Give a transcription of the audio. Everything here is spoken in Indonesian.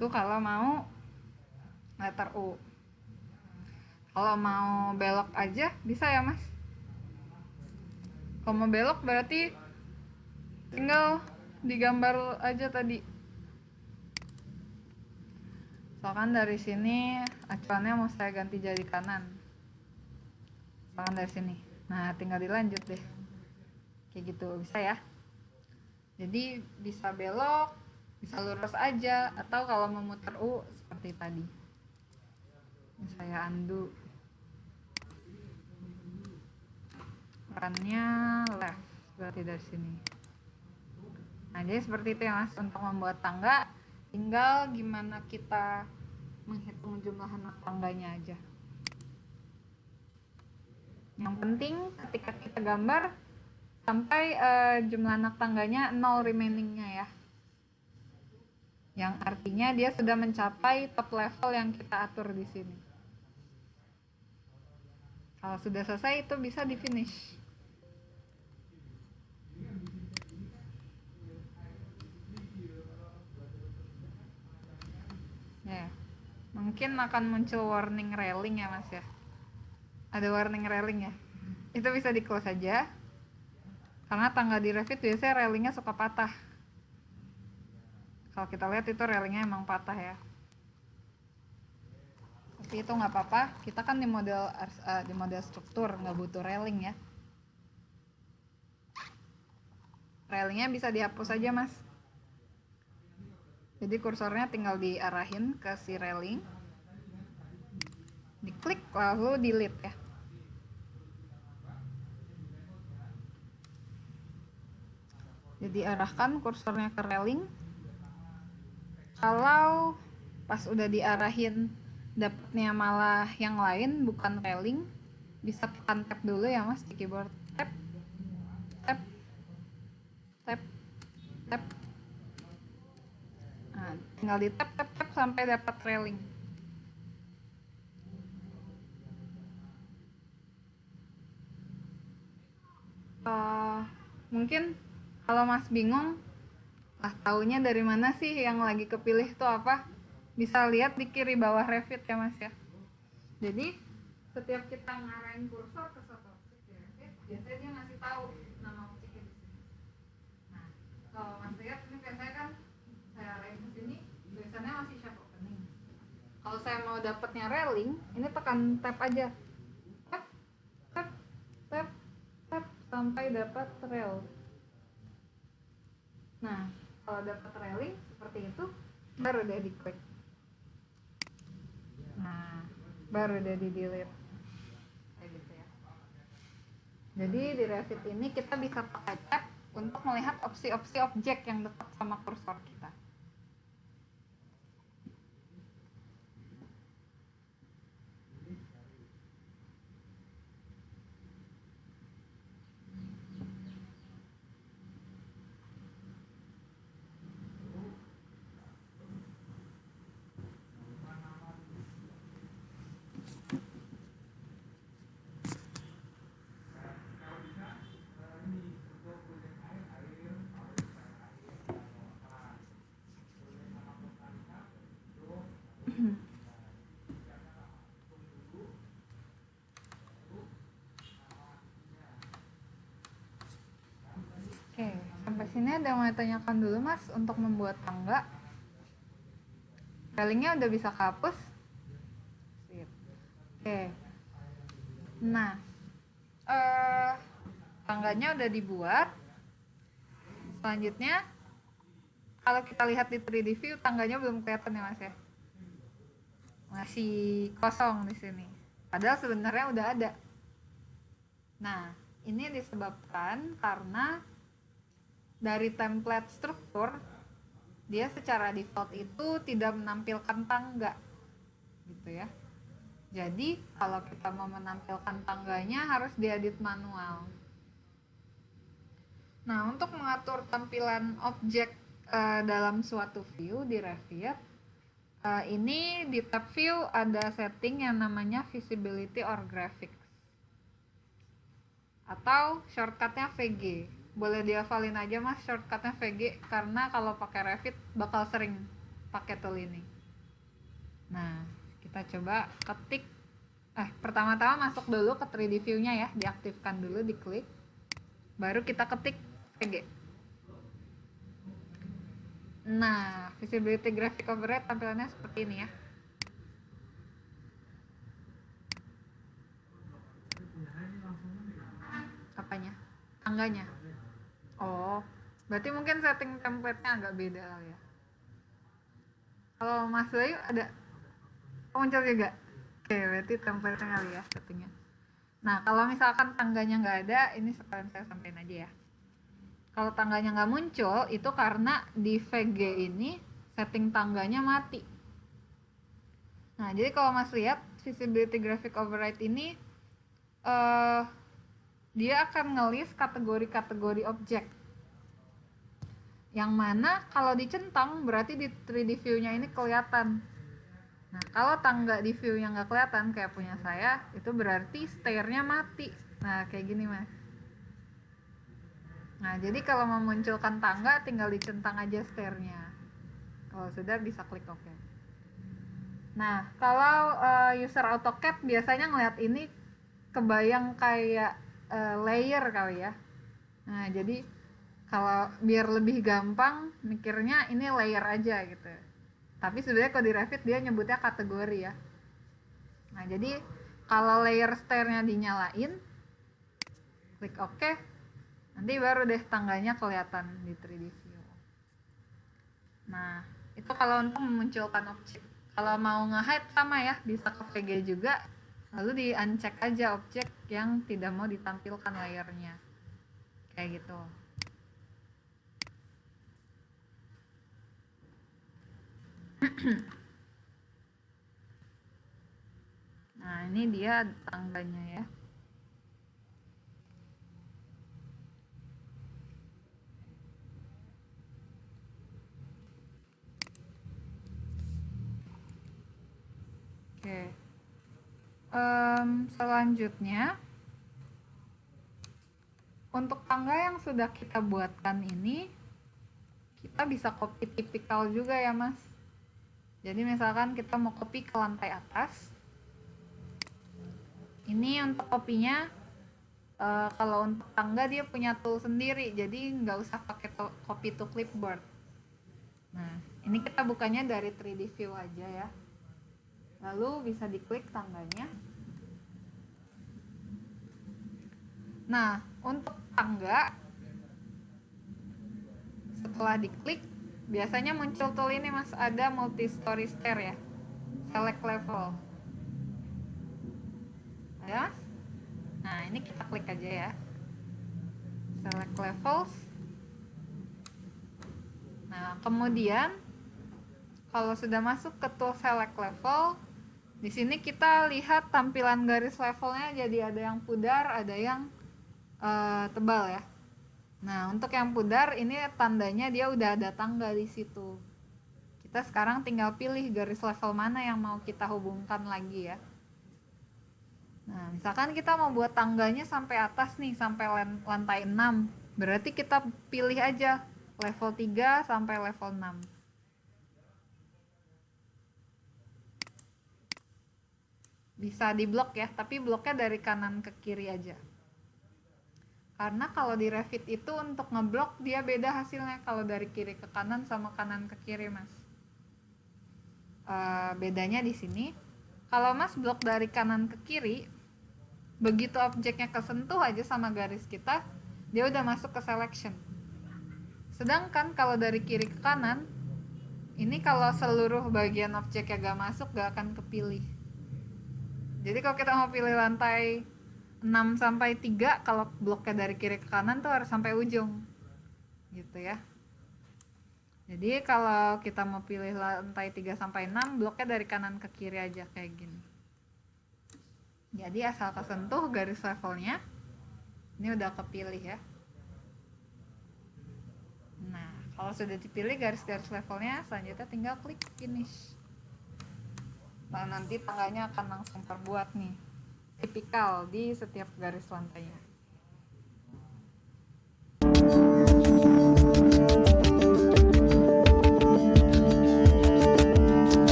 Itu kalau mau letter U. Kalau mau belok aja bisa ya mas. Kalau mau belok berarti tinggal digambar aja tadi. Misalkan dari sini acuannya mau saya ganti jadi kanan. Misalkan dari sini. Nah, tinggal dilanjut deh. Kayak gitu bisa ya. Jadi bisa belok, bisa lurus aja, atau kalau memutar U seperti tadi. Ini saya undo. Perannya left, berarti dari sini. Nah, jadi seperti itu ya mas. Untuk membuat tangga, tinggal gimana kita menghitung jumlah anak tangganya aja. Yang penting ketika kita gambar sampai jumlah anak tangganya 0 remainingnya ya. Yang artinya dia sudah mencapai top level yang kita atur di sini. Kalau sudah selesai itu bisa di finish. Ya, mungkin akan muncul warning railing ya mas ya. Ada warning railing ya. Itu bisa di close saja. Karena tangga di Revit biasanya railingnya suka patah. Kalau kita lihat itu railingnya emang patah ya. Tapi itu nggak apa-apa. Kita kan di model struktur nggak butuh railing ya. Railingnya bisa dihapus aja mas. Jadi kursornya tinggal diarahin ke si railing, diklik lalu delete ya. Jadi arahkan kursornya ke railing. Kalau pas udah diarahin dapatnya malah yang lain bukan railing, bisa tekan tab dulu ya mas di keyboard. Tab, tab, tab, tab. Nah, tinggal di tap tap tap sampai dapat railing. Mungkin kalau mas bingung, taunya dari mana sih yang lagi kepilih tuh apa? Bisa lihat di kiri bawah Revit ya mas ya. Jadi setiap kita ngarahin kursor ke suatu objek di Revit, biasanya dia ngasih tahu nama objeknya di sini. Nah, kalau mas lihat ini biasanya kan saya arahin ke sini, tulisannya masih shape opening. Kalau saya mau dapatnya railing, ini tekan tab aja. Tab, tab, tab, tab sampai dapat rail. Nah, kalau dapat railing seperti itu, baru deh diklik. Nah, baru deh di delete. Kayak gitu ya. Jadi di Revit ini kita bisa pakai tab untuk melihat opsi-opsi objek yang dekat sama kursor kita. Oke, sampai sini ada yang mau tanyakan dulu mas untuk membuat tangga. Railingnya udah bisa kehapus. Oke. Nah, tangganya udah dibuat. Selanjutnya, kalau kita lihat di 3D view, tangganya belum kelihatan ya mas ya. Masih kosong di sini. Padahal sebenarnya udah ada. Nah, ini disebabkan karena dari template struktur dia secara default itu tidak menampilkan tangga gitu ya. Jadi kalau kita mau menampilkan tangganya harus diedit manual. Nah, untuk mengatur tampilan objek dalam suatu view di Revit, ini di tab view ada setting yang namanya visibility or graphics atau shortcutnya VG. Boleh dihafalin aja mas shortcutnya VG karena kalau pakai Revit bakal sering pakai tool ini. Nah, kita coba ketik. Pertama-tama masuk dulu ke 3D view-nya ya, diaktifkan dulu, diklik. Baru kita ketik VG. Nah, visibility graphic override tampilannya seperti ini ya. Apanya? Tangganya. Oh, berarti mungkin setting template-nya agak beda ya. Kalau Mas Bayu ada muncul juga? Oke, berarti template-nya kali ya settingnya. Nah, kalau misalkan tangganya nggak ada, ini sekalian saya sampaikan aja ya. Kalau tangganya nggak muncul, itu karena di VG ini setting tangganya mati. Nah, jadi kalau Mas lihat visibility graphic override ini dia akan nge-list kategori-kategori objek. Yang mana kalau dicentang berarti di 3D view-nya ini kelihatan. Nah, kalau tangga di view-nya nggak kelihatan kayak punya saya, itu berarti stair-nya mati. Nah, kayak gini Mas. Nah, jadi kalau memunculkan tangga tinggal dicentang aja stair-nya. Kalau sudah bisa klik OK. Nah, kalau user AutoCAD biasanya ngeliat ini kebayang kayak layer kali ya. Nah, jadi kalau biar lebih gampang mikirnya ini layer aja gitu. Tapi sebenarnya kalau di Revit dia nyebutnya kategori ya. Nah, jadi kalau layer stair-nya dinyalain, klik OK, nanti baru deh tangganya kelihatan di 3D view. Nah, itu kalau untuk memunculkan objek. Kalau mau nge-hide sama ya, bisa ke VG juga, lalu di uncheck aja objek yang tidak mau ditampilkan layernya. Kayak gitu. Nah, ini dia tangganya ya. Oke. Selanjutnya untuk tangga yang sudah kita buatkan ini kita bisa copy tipikal juga ya Mas. Jadi misalkan kita mau copy ke lantai atas, ini untuk kopinya kalau untuk tangga dia punya tool sendiri, jadi nggak usah pakai copy to clipboard. Nah, ini kita bukanya dari 3D view aja ya. Lalu bisa diklik tangganya. Nah, untuk tangga setelah diklik biasanya muncul tool ini Mas, ada multi story stair ya, select level ada Mas. Nah, ini kita klik aja ya, select levels. Nah, kemudian kalau sudah masuk ke tool select level, di sini kita lihat tampilan garis levelnya jadi ada yang pudar, ada yang tebal ya. Nah, untuk yang pudar ini tandanya dia udah ada tangga di situ. Kita sekarang tinggal pilih garis level mana yang mau kita hubungkan lagi ya. Nah, misalkan kita mau buat tangganya sampai atas nih, sampai lantai 6. Berarti kita pilih aja level 3 sampai level 6. Bisa di blok ya, tapi bloknya dari kanan ke kiri aja. Karena kalau di Revit itu untuk ngeblok dia beda hasilnya kalau dari kiri ke kanan sama kanan ke kiri Mas. Bedanya di sini, kalau Mas blok dari kanan ke kiri, begitu objeknya kesentuh aja sama garis kita, dia udah masuk ke selection. Sedangkan kalau dari kiri ke kanan, ini kalau seluruh bagian objeknya gak masuk, gak akan kepilih. Jadi kalau kita mau pilih lantai 6 sampai 3, kalau bloknya dari kiri ke kanan tuh harus sampai ujung. Gitu ya. Jadi kalau kita mau pilih lantai 3 sampai 6, bloknya dari kanan ke kiri aja kayak gini. Jadi asal kesentuh garis levelnya, ini udah kepilih ya. Nah, kalau sudah dipilih garis-garis levelnya, selanjutnya tinggal klik finish. Nah, nanti tangganya akan langsung terbuat nih, tipikal di setiap garis lantainya.